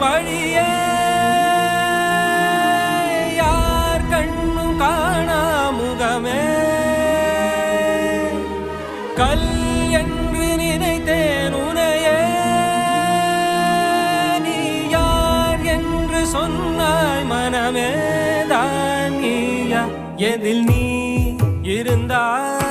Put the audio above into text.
வழியே யார் கண்ணும் காணா முகமே கல் என்று நினைத்தேன் உனையே நீ யார் என்று சொன்னாய் மனமே தான் நீயா எதில் நீ இருந்தாய்